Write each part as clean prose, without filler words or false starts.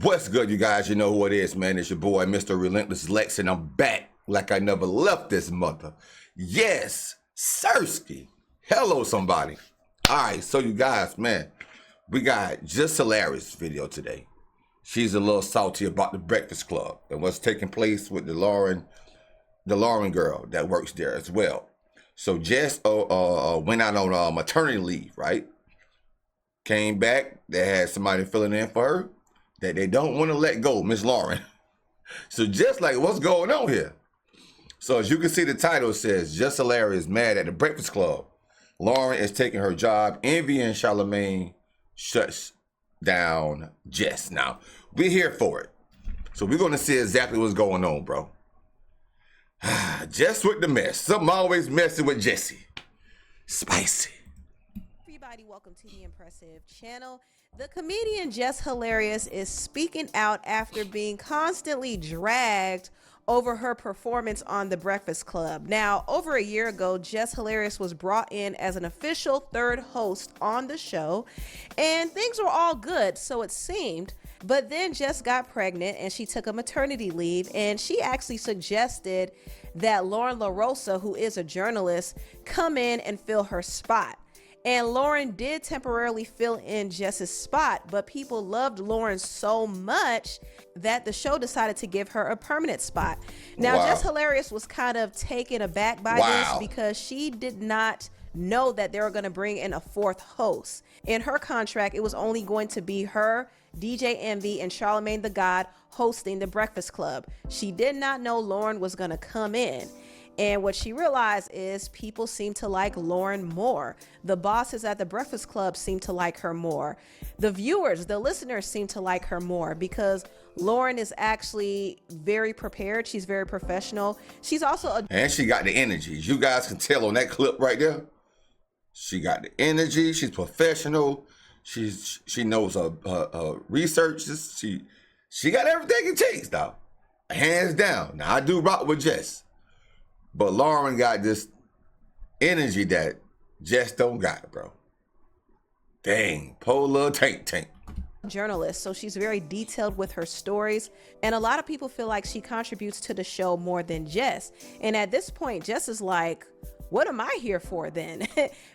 What's good, you guys? You know who it is, man. It's your boy, Mr. Relentless Lex, and I'm back like I never left this mother. Yes, Sirski. Hello, somebody. All right, so you guys, man, we got Just Hilarious video today. She's a little salty about the Breakfast Club and what's taking place with the Loren girl that works there as well. So Jess went out on maternity leave, right? Came back, they had somebody filling in for her that they don't want to let go, Miss Loren. So just like, what's going on here? So as you can see, the title says, Just Hilarious mad at the Breakfast Club. Loren is taking her job. Envy and Charlamagne shuts down Jess. Now, we're here for it. So we're going to see exactly what's going on, bro. Jess with the mess. Something always messing with Jessie. Spicy. Everybody, welcome to the Impressive channel. The comedian Jess Hilarious is speaking out after being constantly dragged over her performance on The Breakfast Club. Now, over a year ago, Jess Hilarious was brought in as an official third host on the show, and things were all good, so it seemed. But then Jess got pregnant and she took a maternity leave, and she actually suggested that Loren LaRosa, who is a journalist, come in and fill her spot. And Loren did temporarily fill in Jess's spot, but people loved Loren so much that the show decided to give her a permanent spot. Now, wow. Jess Hilarious was kind of taken aback by this because she did not know that they were going to bring in a fourth host. In her contract, it was only going to be her, DJ Envy, and Charlamagne the God hosting the Breakfast Club. She did not know Loren was going to come in. And what she realized is people seem to like Loren more. The bosses at the Breakfast Club seem to like her more. The viewers, the listeners seem to like her more because Loren is actually very prepared. She's very professional. She's also and she got the energy. You guys can tell on that clip right there. She got the energy. She's professional. She knows her research. She got everything it takes, though. Hands down. Now, I do rock with Jess. But Loren got this energy that Jess don't got, bro. Dang, poor little tank. Journalist, so she's very detailed with her stories, and a lot of people feel like she contributes to the show more than Jess. And at this point, Jess is like, what am I here for then?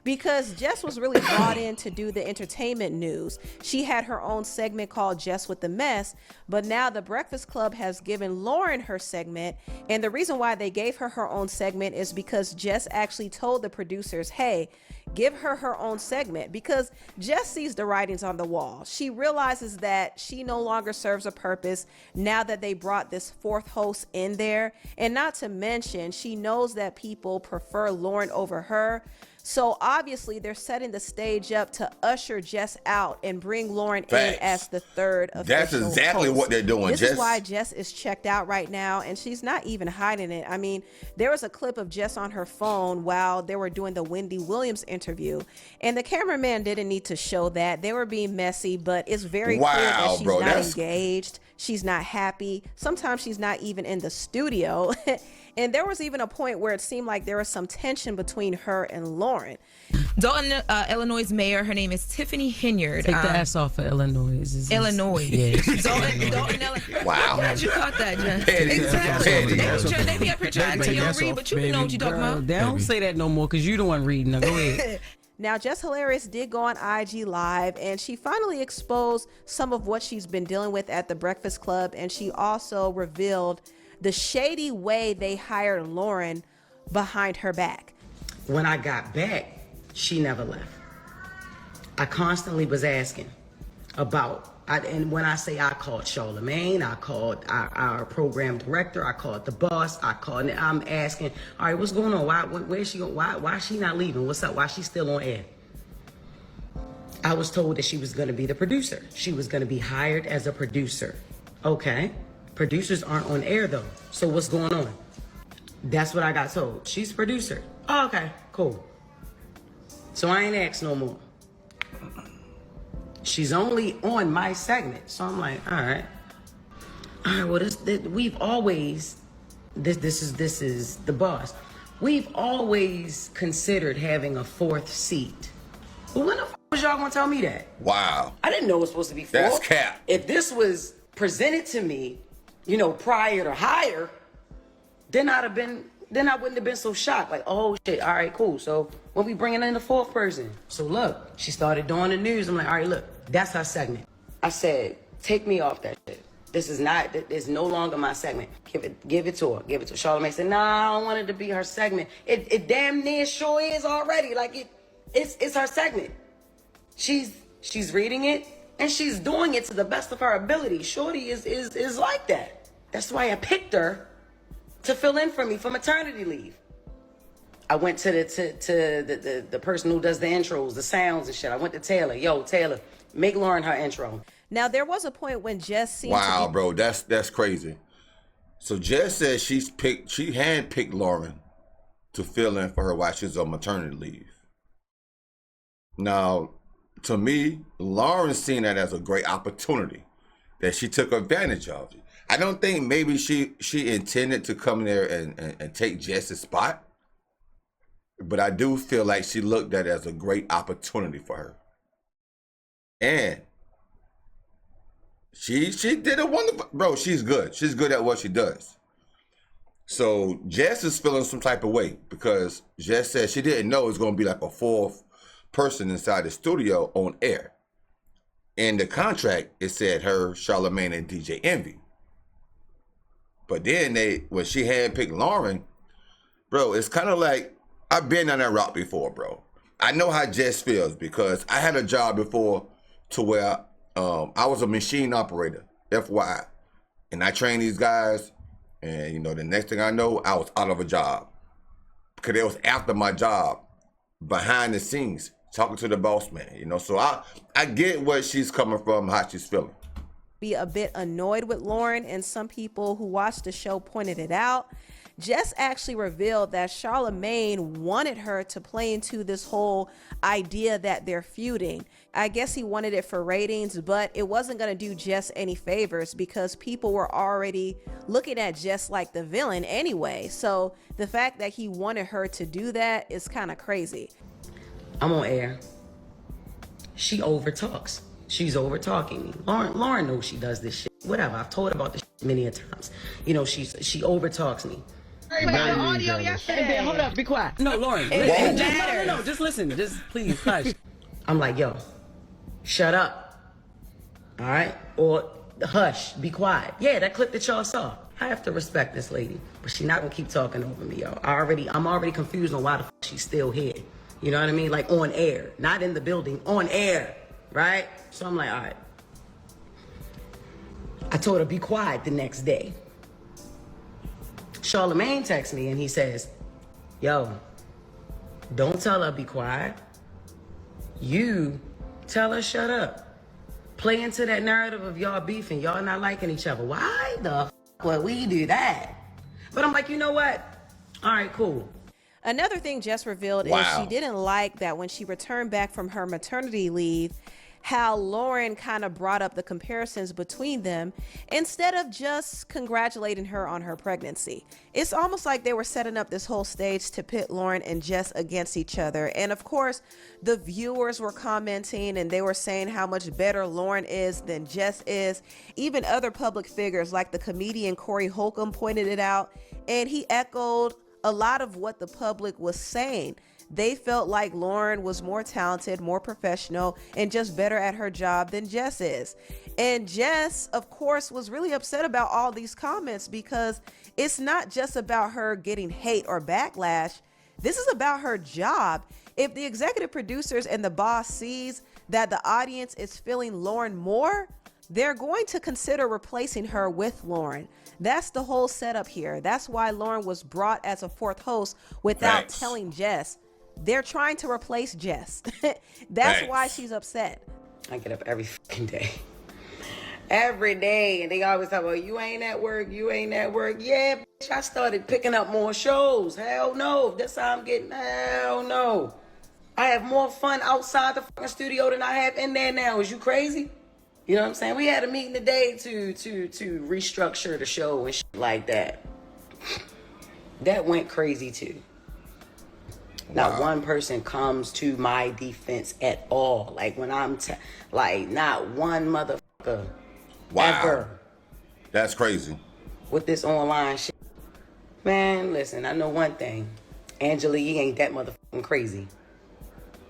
Because Jess was really brought in to do the entertainment news. She had her own segment called Jess with the Mess, but now the Breakfast Club has given Loren her segment. And the reason why they gave her her own segment is because Jess actually told the producers, hey, give her her own segment, because Jess sees the writings on the wall. She realizes that she no longer serves a purpose now that they brought this fourth host in there. And not to mention, she knows that people prefer Loren over her. So obviously they're setting the stage up to usher Jess out and bring Loren in as the third official That's exactly host. What they're doing. This is why Jess is checked out right now, and she's not even hiding it. I mean, there was a clip of Jess on her phone while they were doing the Wendy Williams interview, and the cameraman didn't need to show that. They were being messy, but it's very clear that she's not engaged. She's not happy. Sometimes she's not even in the studio. And there was even a point where it seemed like there was some tension between her and Loren. Dalton, Illinois' mayor, her name is Tiffany Henyard. Take the ass off of Illinois. Illinois. Yeah. Dalton, Illinois. Wow. Glad you caught that, Jess. Petty. Exactly. They be up here trying to tell you read, but you know what you're talking about. They don't say that no more because you the one reading. Now go ahead. Now, Jess Hilarious did go on IG Live, and she finally exposed some of what she's been dealing with at the Breakfast Club, and she also revealed the shady way they hired Loren behind her back. When I got back, she never left. I constantly was asking about, and when I say I called Charlamagne, I called our program director, I called the boss, I'm asking, all right, what's going on? Where's she going? Why is she not leaving? What's up? Why is she still on air? I was told that she was going to be the producer. She was going to be hired as a producer. Okay. Producers aren't on air though. So what's going on? That's what I got told. She's a producer. Oh, okay, cool. So I ain't asked no more. She's only on my segment. So I'm like, all right, well, we've always, this is the boss. We've always considered having a fourth seat. Well, when the f was y'all gonna tell me that? Wow. I didn't know it was supposed to be four. That's cap. If this was presented to me, you know, prior to hire, then I wouldn't have been so shocked. Like, oh shit, all right, cool. So when we bringing in the fourth person? So look, she started doing the news. I'm like, all right, look, that's her segment. I said, take me off that shit. This is no longer my segment. Give it to her. Charlamagne said, nah, I don't want it to be her segment. It damn near sure is already. Like it's her segment. She's reading it and she's doing it to the best of her ability. Shorty is like that. That's why I picked her to fill in for me for maternity leave. I went to the person who does the intros, the sounds and shit. I went to Taylor. Yo, Taylor, make Loren her intro. Now, there was a point when Jess seemed wow, to be... bro, that's crazy. So Jess says she handpicked Loren to fill in for her while she's on maternity leave. Now, to me, Loren's seen that as a great opportunity that she took advantage of. I don't think maybe she intended to come there and take Jess's spot, but I do feel like she looked at it as a great opportunity for her. And she did a wonderful, bro, she's good. She's good at what she does. So Jess is feeling some type of way because Jess said she didn't know it was going to be like a fourth person inside the studio on air. In the contract, it said her, Charlamagne, and DJ Envy. But then when she handpicked Loren, bro, it's kind of like, I've been on that route before, bro. I know how Jess feels because I had a job before to where I was a machine operator, FYI. And I trained these guys, and you know, the next thing I know, I was out of a job. Because it was after my job, behind the scenes, talking to the boss man, you know. So I get where she's coming from, how she's feeling. Be a bit annoyed with Loren, and some people who watched the show pointed it out. Jess actually revealed that Charlamagne wanted her to play into this whole idea that they're feuding. I guess he wanted it for ratings, but it wasn't going to do Jess any favors because people were already looking at Jess like the villain anyway. So the fact that he wanted her to do that is kind of crazy. I'm on air. She overtalks. She's over-talking me. Loren knows she does this shit. Whatever, I've told her about this shit many a times. You know, she over-talks me. Wait, the audio yesterday. Hold up, be quiet. No, Loren. No, just listen. Just please, hush. I'm like, yo, shut up. All right? Or hush, be quiet. Yeah, that clip that y'all saw. I have to respect this lady, but she's not gonna keep talking over me, yo. I'm already confused on why the she's still here. You know what I mean? Like on air, not in the building, on air, right? So I'm like, all right. I told her be quiet the next day. Charlamagne texts me and he says, yo, don't tell her be quiet. You tell her shut up. Play into that narrative of y'all beefing, y'all not liking each other. Why the f would we do that? But I'm like, you know what? All right, cool. Another thing Jess revealed is she didn't like that when she returned back from her maternity leave, how Loren kind of brought up the comparisons between them instead of just congratulating her on her pregnancy. It's almost like they were setting up this whole stage to pit Loren and Jess against each other. And of course, the viewers were commenting and they were saying how much better Loren is than Jess is. Even other public figures like the comedian Corey Holcomb pointed it out, and he echoed a lot of what the public was saying. They felt like Loren was more talented, more professional, and just better at her job than Jess is. And Jess, of course, was really upset about all these comments because it's not just about her getting hate or backlash. This is about her job. If the executive producers and the boss sees that the audience is feeling Loren more, they're going to consider replacing her with Loren. That's the whole setup here. That's why Loren was brought as a fourth host without telling Jess. They're trying to replace Jess. That's why she's upset. I get up every fucking day. Every day. And they always talk about, you ain't at work, you ain't at work. Yeah, bitch, I started picking up more shows. Hell no. That's how I'm getting. Hell no. I have more fun outside the fucking studio than I have in there now. Is you crazy? You know what I'm saying? We had a meeting today to restructure the show and shit like that. That went crazy too. Not one person comes to my defense at all. Like when I'm like not one motherfucker ever. That's crazy. With this online shit. Man, listen, I know one thing. Angela Yee ain't that motherfucking crazy.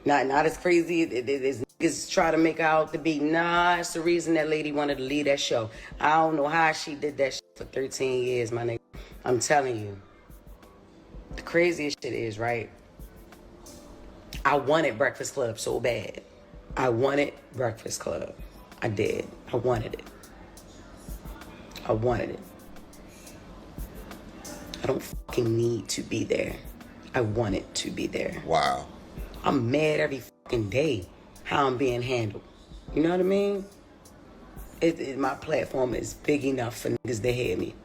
Not as crazy as niggas try to make her out to be. Nah, it's the reason that lady wanted to leave that show. I don't know how she did that shit for 13 years, my nigga. I'm telling you. The craziest shit is, right? I wanted Breakfast Club so bad. I wanted Breakfast Club. I did. I wanted it. I wanted it. I don't fucking need to be there. I want it to be there. Wow. I'm mad every fucking day how I'm being handled. You know what I mean? My platform is big enough for niggas to hear me.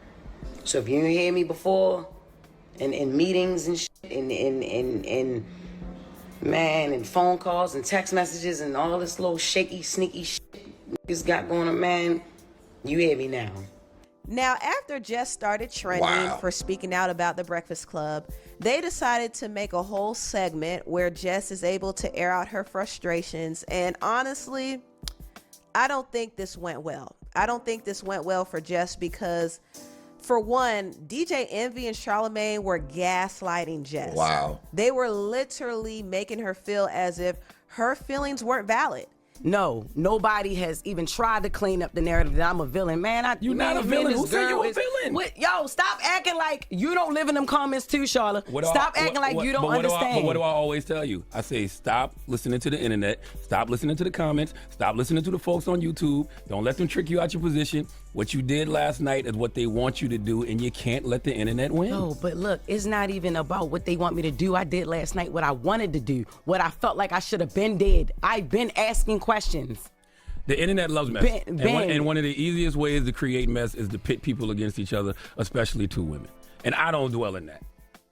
So if you didn't hear me before, in meetings and shit, and phone calls and text messages and all this little shaky, sneaky shit niggas got going on, man, you hear me now. Now, after Jess started trending for speaking out about the Breakfast Club, they decided to make a whole segment where Jess is able to air out her frustrations. And honestly, I don't think this went well. I don't think this went well for Jess because, for one, DJ Envy and Charlamagne were gaslighting Jess. Wow. They were literally making her feel as if her feelings weren't valid. No, nobody has even tried to clean up the narrative that I'm a villain. Man, You're not a villain. Who said you a villain? Yo, stop acting like you don't live in them comments too, Charla. Stop acting like you don't understand. But what do I always tell you? I say stop listening to the internet. Stop listening to the comments. Stop listening to the folks on YouTube. Don't let them trick you out your position. What you did last night is what they want you to do, and you can't let the internet win. No, but look, it's not even about what they want me to do. I did last night what I wanted to do, what I felt like I should have been did. I've been asking questions. The internet loves mess. And one of the easiest ways to create mess is to pit people against each other, especially two women. And I don't dwell in that.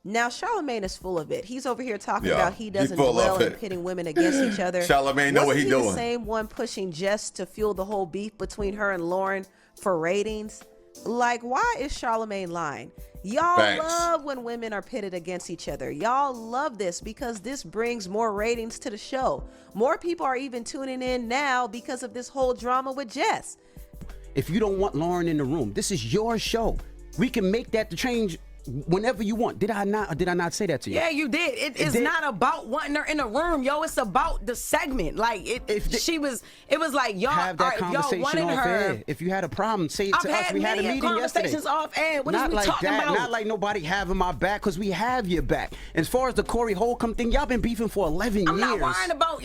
Now, Charlamagne is full of it. He's over here talking about he doesn't dwell in pitting women against each other. Charlamagne know what he's doing. The same one pushing Jess to fuel the whole beef between her and Loren for ratings. Like, why is Charlamagne lying? Y'all love when women are pitted against each other. Y'all love this because this brings more ratings to the show. More people are even tuning in now because of this whole drama with Jess. If you don't want Loren in the room, this is your show. We can make that the change whenever you want. Did I not say that to you? Yeah, you did. It's not about wanting her in the room, yo. It's about the segment. Like it was like y'all have that conversation y'all wanted off her. air. If you had a problem, say it to us. We had a meeting yesterday. Conversations off air. What not is we like talking that. about? Not like nobody having my back, because we have your back. As far as the Corey Holcomb thing, y'all been beefing for 11 years. I'm not worried about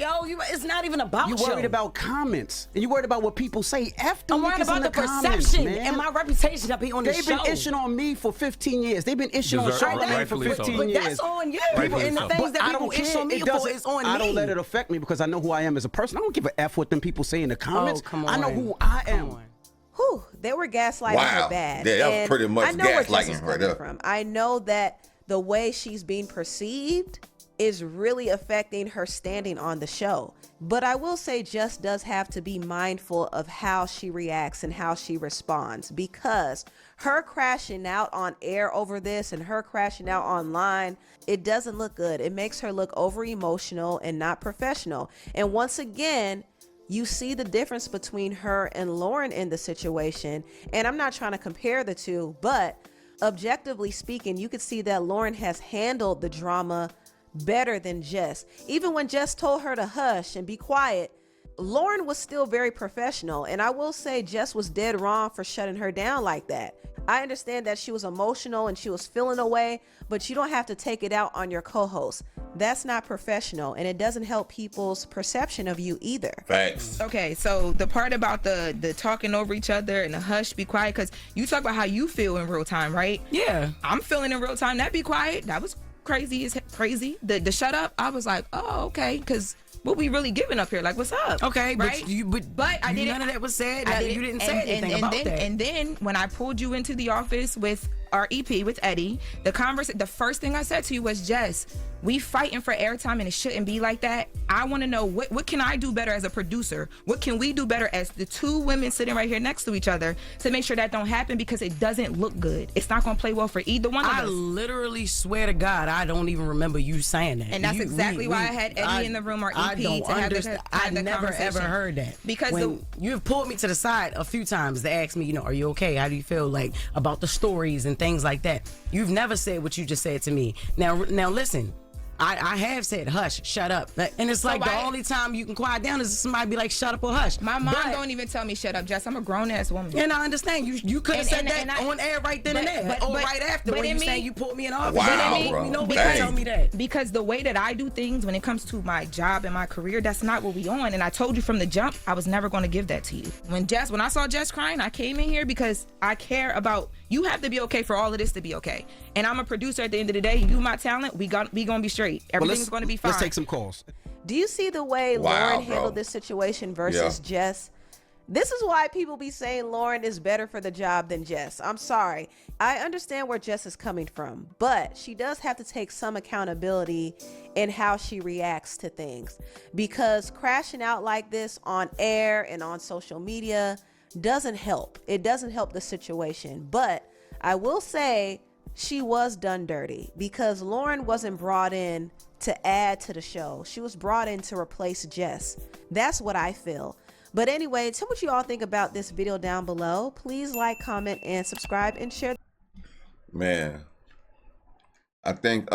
it's not even about you. Worried about comments, and you worried about what people say after. I'm worried about the perception and my reputation to be on the show. They've been ishing on me for 15 years. They've been ishing on Charlamagne for 15 years. But that's on you. And the things that people ish on me for is on me. I don't let it affect me because I know who I am as a person. I don't give a F what them people say in the comments. Oh, come on. I know who I am. Whew, they were gaslighting her bad. Yeah, that was pretty much gaslighting right there. From. I know that the way she's being perceived is really affecting her standing on the show. But I will say Jess does have to be mindful of how she reacts and how she responds, because her crashing out on air over this and her crashing out online, it doesn't look good. It makes her look over emotional and not professional. And once again, you see the difference between her and Loren in the situation. And I'm not trying to compare the two, but objectively speaking, you could see that Loren has handled the drama better than Jess. Even when Jess told her to hush and be quiet, Loren was still very professional. And I will say Jess was dead wrong for shutting her down like that. I understand that she was emotional and she was feeling away, but you don't have to take it out on your co-host. That's not professional, and it doesn't help people's perception of you either. Facts. Okay, so the part about the talking over each other and the hush, be quiet, because you talk about how you feel in real time, right? Yeah. I'm feeling in real time. That be quiet. That was crazy. The shut up, I was like, oh, okay, because what we really giving up here? Like, what's up? Okay, right? But I didn't. None of that was said. You didn't say anything about that. And then when I pulled you into the office with our EP with Eddie, the first thing I said to you was, Jess, we fighting for airtime and it shouldn't be like that. I want to know what can I do better as a producer? What can we do better as the two women sitting right here next to each other to make sure that don't happen, because it doesn't look good. It's not going to play well for either one of I us. literally swear to God, I don't even remember you saying that. And that's exactly why I had Eddie in the room, our EP, I don't to have understand. I the never ever conversation. heard that. Because when you have pulled me to the side a few times to ask me, you know, are you okay? How do you feel like about the stories and things like that? You've never said what you just said to me. Now listen. I have said hush, shut up, and it's like the only time you can quiet down is if somebody be like shut up or hush. My mom don't even tell me shut up, Jess. I'm a grown ass woman. And I understand you could have said that on air right then and there, right after when you saying you pulled me in office. Wow, bro. Nobody tell me that. Because the way that I do things when it comes to my job and my career, that's not what we on. And I told you from the jump, I was never going to give that to you. When I saw Jess crying, I came in here because I care about, you have to be okay for all of this to be okay. And I'm a producer at the end of the day. You my talent, we gonna be straight. Everything's going to be fine. Let's take some calls. Do you see the way Loren handled this situation versus Jess? This is why people be saying Loren is better for the job than Jess. I'm sorry. I understand where Jess is coming from, but she does have to take some accountability in how she reacts to things, because crashing out like this on air and on social media doesn't help. It doesn't help the situation. But I will say she was done dirty, because Loren wasn't brought in to add to the show. She was brought in to replace Jess. That's what I feel. But anyway, tell what you all think about this video down below. Please like, comment, and subscribe, and share. Man, I think,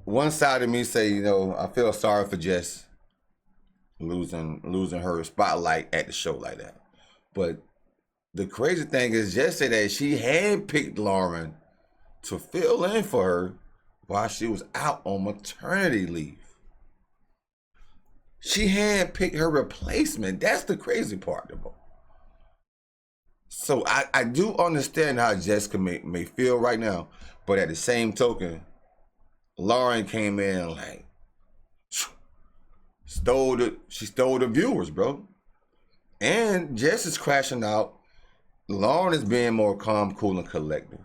one side of me say, you know, I feel sorry for Jess losing her spotlight at the show like that. But the crazy thing is, Jess said that she handpicked Loren to fill in for her while she was out on maternity leave. She handpicked her replacement. That's the crazy part, though. So I do understand how Jessica may feel right now, but at the same token, Loren came in like she stole the viewers, bro. And Jess is crashing out. Loren is being more calm, cool, and collective.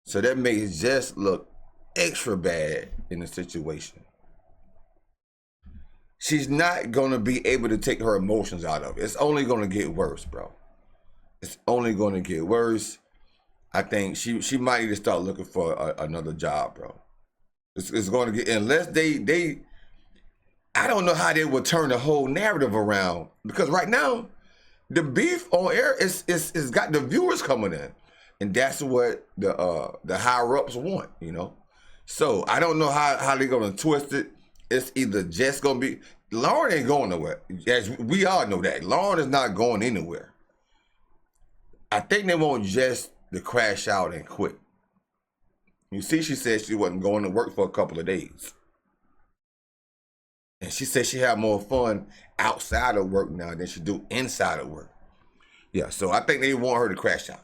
So that makes Jess look extra bad in the situation. She's not going to be able to take her emotions out of it. It's only going to get worse, bro. It's only going to get worse. I think she might need to start looking for another job, bro. It's going to get, unless they I don't know how they would turn the whole narrative around, because right now the beef on air is got the viewers coming in, and that's what the higher ups want, you know. So I don't know how they're gonna twist it. It's either Jess gonna be, Loren ain't going nowhere. As we all know that Loren is not going anywhere. I think they want Jess to crash out and quit. You see, she said she wasn't going to work for a couple of days. And she said she had more fun outside of work now than she do inside of work. Yeah, so I think they want her to crash out.